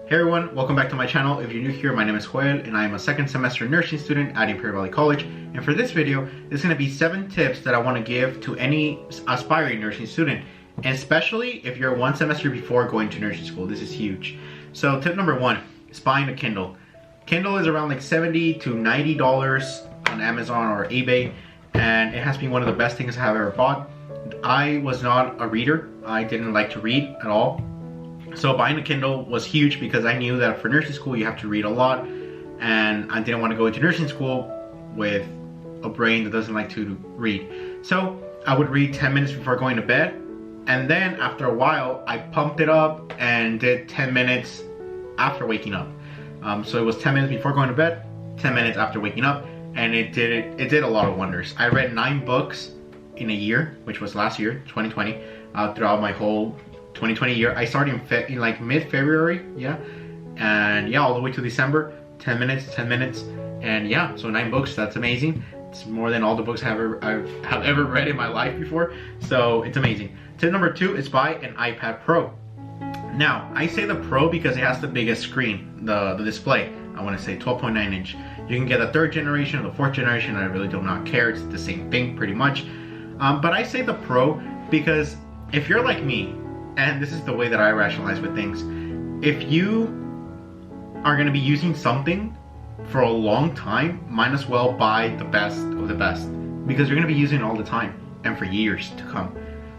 Hey everyone, welcome back to my channel. If you're new here, my name is Joel and I am a second semester nursing student at Imperial Valley College. And for this video, there's going to be 7 tips that I want to give to any aspiring nursing student. And especially if you're one semester before going to nursing school, this is huge. So tip number 1 is buying a Kindle. Kindle is around like $70 to $90 on Amazon or eBay. And it has been one of the best things I have ever bought. I was not a reader. I didn't like to read at all. So buying a Kindle was huge because I knew that for nursing school you have to read a lot, and I didn't want to go into nursing school with a brain that doesn't like to read. So I would read 10 minutes before going to bed, and then after a while I pumped it up and did 10 minutes after waking up. So it was 10 minutes before going to bed, 10 minutes after waking up, and it did a lot of wonders. I read 9 books in a year, which was last year, 2020, throughout my whole 2020 year. I started in like mid-February, and all the way to December, 10 minutes, and so 9 books. That's amazing. It's more than all the books I have ever read in my life before, so it's amazing. Tip number 2 is buy an iPad Pro. Now, I say the Pro because it has the biggest screen, the display. I want to say 12.9 inch. You can get the 3rd generation or the 4th generation. I really do not care. It's the same thing pretty much. But I say the Pro because if you're like me, and this is the way that I rationalize with things, if you are going to be using something for a long time, might as well buy the best of the best, because you're going to be using it all the time and for years to come.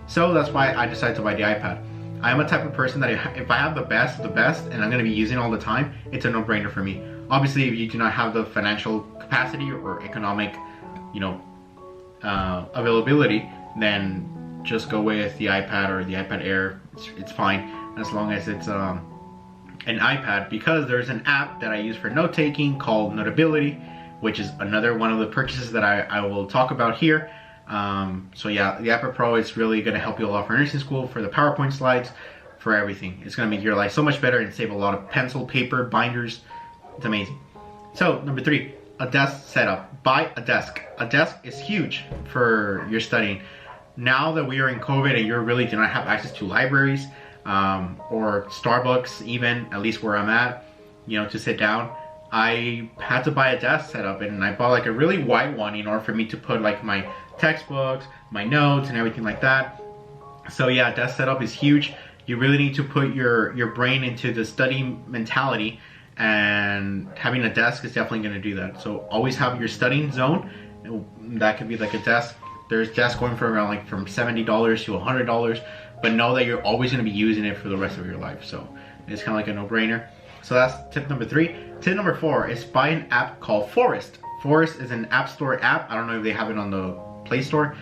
So that's why I decided to buy the iPad. I am a type of person that if I have the best of the best and I'm going to be using it all the time, it's a no-brainer for me. Obviously, if you do not have the financial capacity or economic, availability, then just go with the iPad or the iPad Air. It's fine as long as it's an iPad, because there's an app that I use for note taking called Notability, which is another one of the purchases that I will talk about here. So yeah, the iPad Pro is really going to help you a lot for nursing school, for the PowerPoint slides, for everything. It's going to make your life so much better and save a lot of pencil, paper, binders. It's amazing. So number 3, a desk setup. Buy a desk. A desk is huge for your studying. Now that we are in COVID and you really do not have access to libraries or Starbucks, even, at least where I'm at, to sit down, I had to buy a desk setup, and I bought like a really wide one in order for me to put like my textbooks, my notes, and everything like that. So yeah, desk setup is huge. You really need to put your brain into the study mentality, and having a desk is definitely going to do that. So always have your studying zone. That could be like a desk. There's desks going for around like from $70 to $100, but know that you're always going to be using it for the rest of your life. So it's kind of like a no-brainer. So that's tip number 3. Tip number 4 is buy an app called Forest. Forest is an app store app. I don't know if they have it on the Play Store.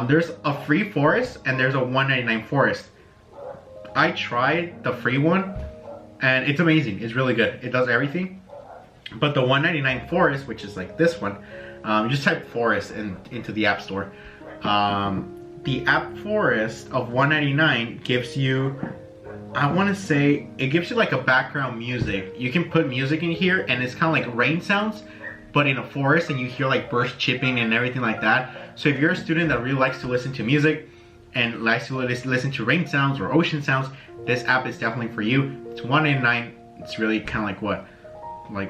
There's a free Forest and there's a $1.99 Forest. I tried the free one and it's amazing. It's really good. It does everything. But the $1.99 Forest, which is like this one, you just type Forest into the App Store. The App Forest of $1.99 gives you, I want to say, it gives you like a background music. You can put music in here and it's kind of like rain sounds, but in a forest, and you hear like birds chirping and everything like that. So if you're a student that really likes to listen to music and likes to listen to rain sounds or ocean sounds, this app is definitely for you. It's $1.99. It's really kind of like what? Like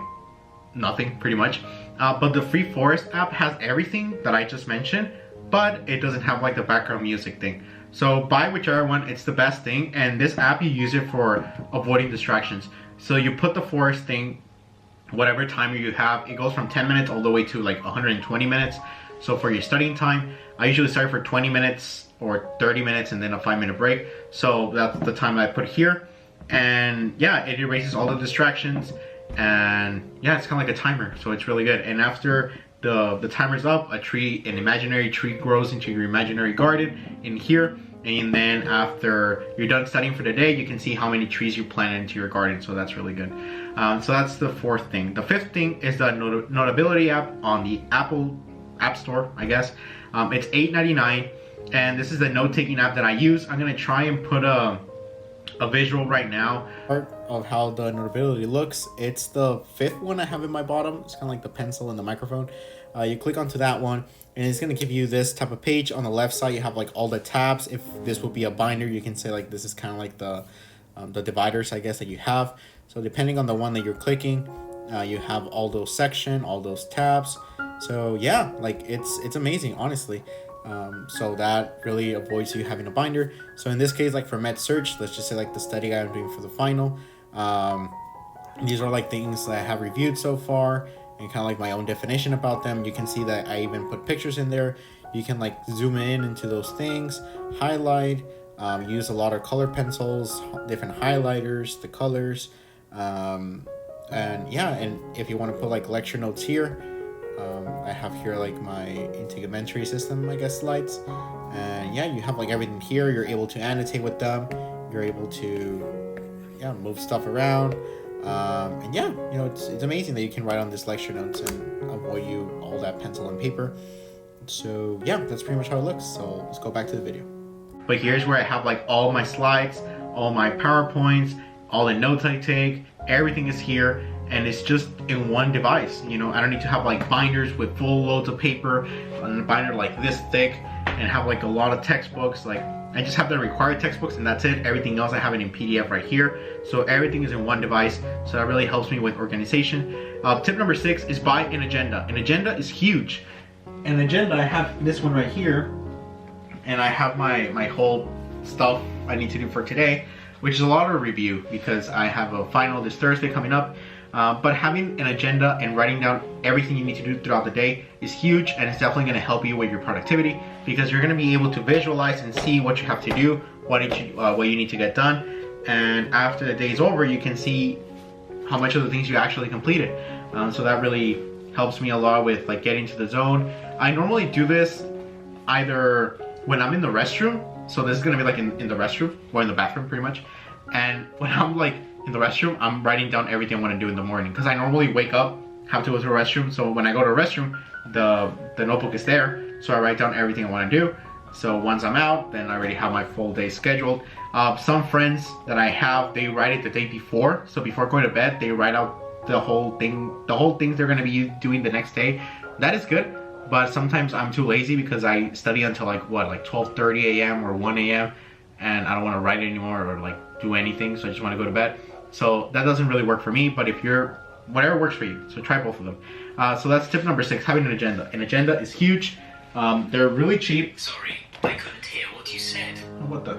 nothing, pretty much. But the free Forest app has everything that I just mentioned, but it doesn't have like the background music thing. So buy whichever one, it's the best thing. And this app, you use it for avoiding distractions. So you put the Forest thing, whatever timer you have, it goes from 10 minutes all the way to like 120 minutes. So for your studying time, I usually start for 20 minutes or 30 minutes and then a 5-minute break. So that's the time I put here. And yeah, it erases all the distractions. And yeah, it's kind of like a timer, so it's really good. And after the timer's up, an imaginary tree grows into your imaginary garden in here. And then after you're done studying for the day, you can see how many trees you planted into your garden. So that's really good. So that's the 4th thing. The 5th thing is the Notability app on the Apple App Store, I guess. It's $8.99, and this is the note-taking app that I use. I'm gonna try and put a visual right now of how the Notability looks. It's the 5th one I have in my bottom. It's kind of like the pencil and the microphone. You click onto that one and it's going to give you this type of page. On the left side you have like all the tabs. If this would be a binder, you can say like this is kind of like the dividers, I guess, that you have. So depending on the one that you're clicking, you have all those section, all those tabs. So yeah, like it's amazing, honestly. So that really avoids you having a binder. So in this case, like for med search, let's just say like the study guide I'm doing for the final. These are like things that I have reviewed so far and kind of like my own definition about them. You can see that I even put pictures in there. You can like zoom in into those things, highlight, use a lot of color pencils, different highlighters, the colors, and yeah, and if you want to put like lecture notes here, I have here like my integumentary system, I guess, slides, and yeah, you have like everything here. You're able to annotate with them. You're able to move stuff around, and yeah, it's amazing that you can write on this lecture notes and avoid you all that pencil and paper. So yeah, that's pretty much how it looks. So let's go back to the video. But here's where I have like all my slides, all my PowerPoints, all the notes I take, everything is here, and it's just in one device. I don't need to have like binders with full loads of paper and a binder like this thick and have like a lot of textbooks. Like I just have the required textbooks and that's it. Everything else I have it in PDF right here. So everything is in one device. So that really helps me with organization. Tip number 6 is buy an agenda. An agenda is huge. An agenda, I have this one right here, and I have my whole stuff I need to do for today, which is a lot of review because I have a final this Thursday coming up. But having an agenda and writing down everything you need to do throughout the day is huge, and it's definitely going to help you with your productivity because you're going to be able to visualize and see what you have to do, what you need to get done, and after the day's over, you can see how much of the things you actually completed. So that really helps me a lot with like getting to the zone. I normally do this either when I'm in the restroom, so this is gonna be like in the restroom or in the bathroom pretty much, and when I'm like in the restroom, I'm writing down everything I want to do in the morning because I normally wake up, have to go to the restroom, so when I go to the restroom, the notebook is there, so I write down everything I want to do. So once I'm out, then I already have my full day scheduled. Some friends that I have, they write it the day before, so before going to bed, they write out the whole things they're going to be doing the next day. That is good, but sometimes I'm too lazy because I study until like 12:30 a.m. or 1 a.m. and I don't want to write anymore or like do anything, so I just want to go to bed. So that doesn't really work for me, but if you're, whatever works for you, so try both of them. So that's tip number 6, having an agenda. An agenda is huge. They're really cheap. Sorry, I couldn't hear what you said. What the?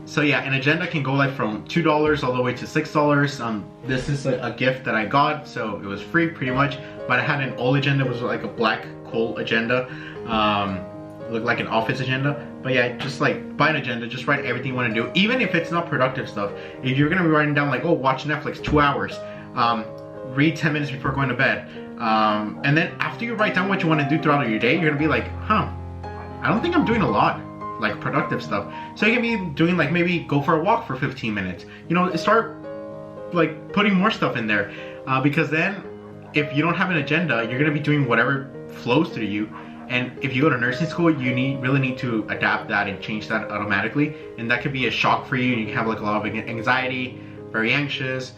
So yeah, an agenda can go like from $2 all the way to $6. This is a gift that I got, so it was free pretty much. But I had an old agenda, it was like a black coal agenda. Looked like an office agenda. But yeah, just like buy an agenda, just write everything you want to do, even if it's not productive stuff. If you're gonna be writing down like, oh, watch Netflix 2 hours, read 10 minutes before going to bed, and then after you write down what you want to do throughout your day, you're gonna be like, I don't think I'm doing a lot like productive stuff. So you can be doing like, maybe go for a walk for 15 minutes, start like putting more stuff in there, because then if you don't have an agenda, you're gonna be doing whatever flows through you. And if you go to nursing school, you really need to adapt that and change that automatically, and that could be a shock for you. You can have like a lot of anxiety, very anxious,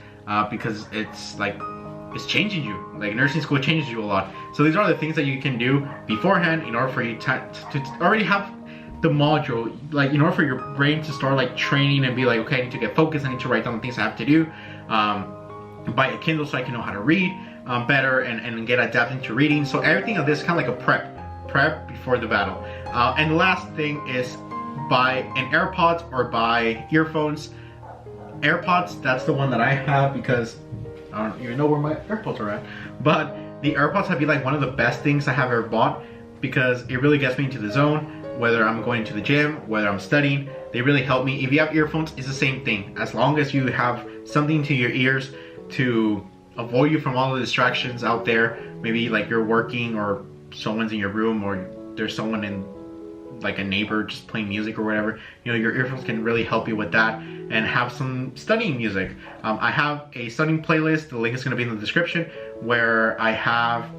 because it's changing you. Like nursing school changes you a lot. So these are the things that you can do beforehand in order for you to already have the module, like in order for your brain to start like training and be like, okay, I need to get focused, I need to write down the things I have to do. Buy a Kindle so I can know how to read better and get adapted to reading. So everything of this is kind of like a prep before the battle. And the last thing is buy an AirPods or buy earphones. AirPods, that's the one that I have because I don't even know where my AirPods are at. But the AirPods have been like one of the best things I have ever bought because it really gets me into the zone, whether I'm going to the gym, whether I'm studying. They really help me. If you have earphones, it's the same thing. As long as you have something to your ears to avoid you from all the distractions out there, maybe like you're working or someone's in your room or there's someone in like a neighbor just playing music or whatever, your earphones can really help you with that, and have some studying music. I have a studying playlist, the link is going to be in the description, where I have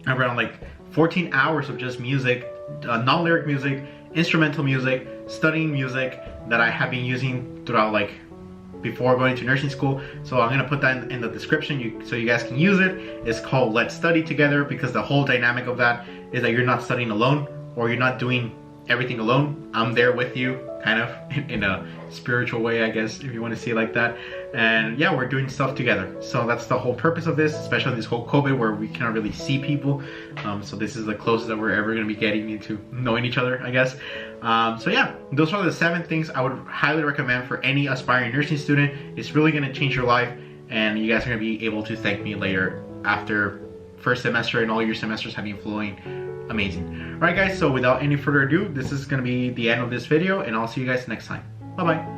around like 14 hours of just music, non-lyric music, instrumental music, studying music that I have been using throughout like before going to nursing school. So I'm gonna put that in the description so you guys can use it. It's called Let's Study Together, because the whole dynamic of that is that you're not studying alone, or you're not doing everything alone. I'm there with you, kind of in a spiritual way, I guess, if you want to see it like that. and yeah, we're doing stuff together. So that's the whole purpose of this, especially this whole COVID where we cannot really see people. So this is the closest that we're ever going to be getting into knowing each other, I guess. So yeah, those are the 7 things I would highly recommend for any aspiring nursing student. It's really going to change your life, and you guys are going to be able to thank me later after first semester and all your semesters have been flowing amazing. Alright guys, so without any further ado, this is going to be the end of this video, and I'll see you guys next time. Bye bye.